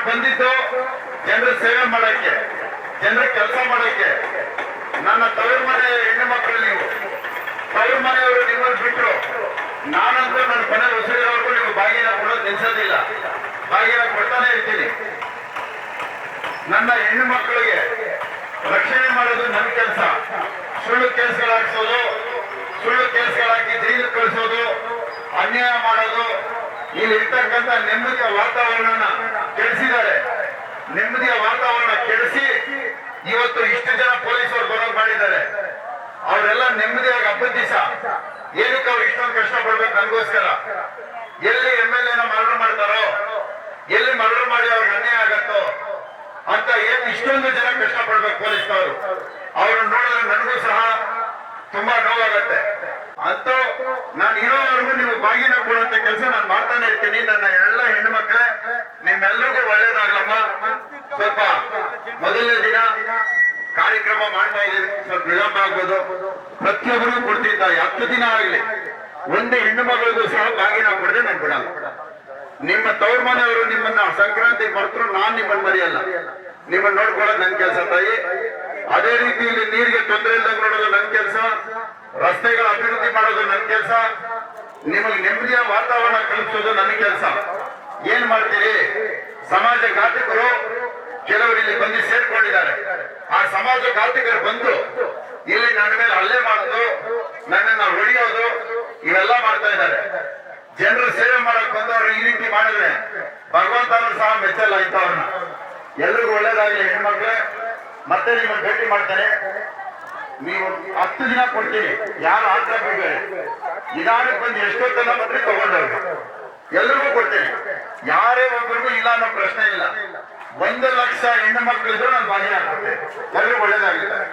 ಬಂದಿದ್ದು ಜನರ ಸೇವೆ ಮಾಡಕ್ಕೆ, ಜನರ ಕೆಲಸ ಮಾಡಕ್ಕೆ. ನನ್ನ ತವರು ಮನೆ ಹೆಣ್ಣು ಮಕ್ಕಳು ನೀವು, ತವರು ಮನೆಯವರು ನಿಮ್ಮನ್ನು ಬಿಟ್ಟರು. ನಾನಂತೂ ನನ್ನ ಮನೆ ಉಸಿರಿರೋರ್ಗೂ ನೀವು ಬಾಗಿನ ಕೊಡೋದು ನಿಲ್ಸೋದಿಲ್ಲ, ಬಾಗಿನ ಕೊಡ್ತಾನೆ ಇರ್ತೀನಿ. ನನ್ನ ಹೆಣ್ಣು ಮಕ್ಕಳಿಗೆ ರಕ್ಷಣೆ ಮಾಡೋದು ನನ್ನ ಕೆಲಸ. ಸುಳ್ಳು ಕೇಸ್ಗಳಾಗಿಸೋದು, ಸುಳ್ಳು ಕೇಸ್ಗಳಾಕಿ ಜೈಲು ಕಳಿಸೋದು, ಅನ್ಯಾಯ ಮಾಡೋದು, ಇಲ್ಲಿ ಇರ್ತಕ್ಕಂಥ ನೆಮ್ಮದಿಯ ವಾತಾವರಣ ಕೆಡಿಸಿದ್ದಾರೆ. ನೆಮ್ಮದಿಯ ವಾತಾವರಣ ಕೆಡಿಸಿ ಇವತ್ತು ಇಷ್ಟು ಜನ ಪೊಲೀಸರು ಬರೋದು ಮಾಡಿದ್ದಾರೆ. ಅವರೆಲ್ಲ ನೆಮ್ಮದಿಯಾಗಿ ಹಬ್ಬದ ದಿವಸ ಏನಕ್ಕೆ ಅವ್ರು ಇಷ್ಟೊಂದು ಕಷ್ಟ ಪಡ್ಬೇಕು ನನಗೋಸ್ಕರ? ಎಲ್ಲಿ MLA ಮರ್ಡರ್ ಮಾಡ್ತಾರೋ, ಎಲ್ಲಿ ಮರ್ಡರ್ ಮಾಡಿ ಅವ್ರಿಗೆ ಅನ್ಯಾಯ ಆಗತ್ತೋ ಅಂತ ಏನ್ ಇಷ್ಟೊಂದು ಜನ ಕಷ್ಟ ಪಡ್ಬೇಕು ಪೊಲೀಸ್ನವರು? ಅವ್ರನ್ನ ನೋಡಿದ್ರೆ ನನಗೂ ಸಹ ತುಂಬಾ ನೋವಾಗತ್ತೆ. ಅಂತೂ ನಾನು ಇರೋವರೆಗೂ ನೀವು ಬಾಗಿನ ಕೊಡುವಂತ ಕೆಲಸ ನಾನು ಮಾಡ್ತಾನೆ ಇರ್ತೀನಿ. ನನ್ನ ಎಲ್ಲ ಹೆಣ್ಣು ಮಕ್ಕಳೇ, ನಿಮ್ಮೆಲ್ಲರಿಗೂ ಒಳ್ಳೇದಾಗ್ಲಮ್ಮ. ಸ್ವಲ್ಪ ಮೊದಲನೇ ದಿನ ಕಾರ್ಯಕ್ರಮ ಮಾಡ್ತಾ ಇದ್ದೀನಿ, ಸ್ವಲ್ಪ ವಿಳಂಬ ಆಗ್ಬೋದು. ಪ್ರತಿಯೊಬ್ಬರಿಗೂ ಕೊಡ್ತೀನಿ. 10 ದಿನ ಆಗ್ಲಿ ಒಂದು ಹೆಣ್ಣು ಮಗಳಿಗೂ ಸಹ ಬಾಗಿನ ಕೊಡದೆ ನಾನು ಬಿಡಲ್ಲ. ನಿಮ್ಮ ತವ್ರ ಮನೆಯವರು ನಿಮ್ಮನ್ನ ಸಂಕ್ರಾಂತಿ ಮರೆತರು ನಾನ್ ನಿಮ್ಮನ್ನ ಮರೆಯಲ್ಲ. ನಿಮ್ಮನ್ನ ನೋಡ್ಕೊಳ್ಳೋದು ನನ್ನ ಕೆಲಸ ತಾಯಿ. ಅದೇ ರೀತಿ ಇಲ್ಲಿ ನೀರಿಗೆ ತೊಂದರೆ ಇಲ್ದಂಗೆ ನೋಡೋದು ನನ್ನ ಕೆಲಸ, ರಸ್ತೆಗಳ ಅಭಿವೃದ್ಧಿ ಮಾಡೋದು ನನ್ನ ಕೆಲಸ, ನಿಮಗೆ ನೆಮ್ಮದಿಯ ವಾತಾವರಣ ಕಲ್ಪಿಸೋದು ನನ್ನ ಕೆಲಸ. ಏನ್ ಮಾಡ್ತೀರಿ? ಸಮಾಜ ಘಾತಕರು ಕೆಲವರು ಇಲ್ಲಿ ಬಂದು ಸೇರ್ಕೊಂಡಿದ್ದಾರೆ. ಆ ಸಮಾಜ ಘಾತಕರು ಬಂದು ಇಲ್ಲಿ ನನ್ನ ಮೇಲೆ ಹಲ್ಲೆ ಮಾಡೋದು, ನನ್ನನ್ನ ಹೊಡೆಯೋದು, ಇವೆಲ್ಲ ಮಾಡ್ತಾ ಇದ್ದಾರೆ. ಜನರು ಸೇವೆ ಮಾಡಕ್ ಬಂದವರು ಈ ರೀತಿ ಮಾಡಿದ್ರೆ ಭಗವಂತನೂ ಸಹ ಮೆಚ್ಚಲ್ಲ ಇಂಥವ್ರನ್ನ. ಎಲ್ರಿಗೂ ಒಳ್ಳೇದಾಗಲಿ ಹೆಣ್ಮಕ್ಳೇ. ಮತ್ತೆ ನಿಮ್ಮನ್ನು ಭೇಟಿ ಮಾಡ್ತೇನೆ. ನೀವು 10 ದಿನ ಕೊಡ್ತೀನಿ, ಯಾರು ಆತ್ರ ಬಿಡಬೇಡಿ. ನಿಧಾನಕ್ಕೆ ಬಂದು ಎಷ್ಟೊತ್ತನ್ನ ಬಂದ್ರೆ ತಗೊಂಡವ್ರು ಎಲ್ರಿಗೂ ಕೊಡ್ತೇನೆ. ಯಾರೇ ಒಬ್ಬರಿಗೂ ಇಲ್ಲ ಅನ್ನೋ ಪ್ರಶ್ನೆ ಇಲ್ಲ. 1 ಲಕ್ಷ ಹೆಣ್ಣು ಮಕ್ಕಳಿದ್ರು ನಾನು ಬಾಗಿನ ಕೊಡ್ತೇನೆ. ಎಲ್ರಿಗೂ ಒಳ್ಳೇದಾಗಿದ್ದಾರೆ.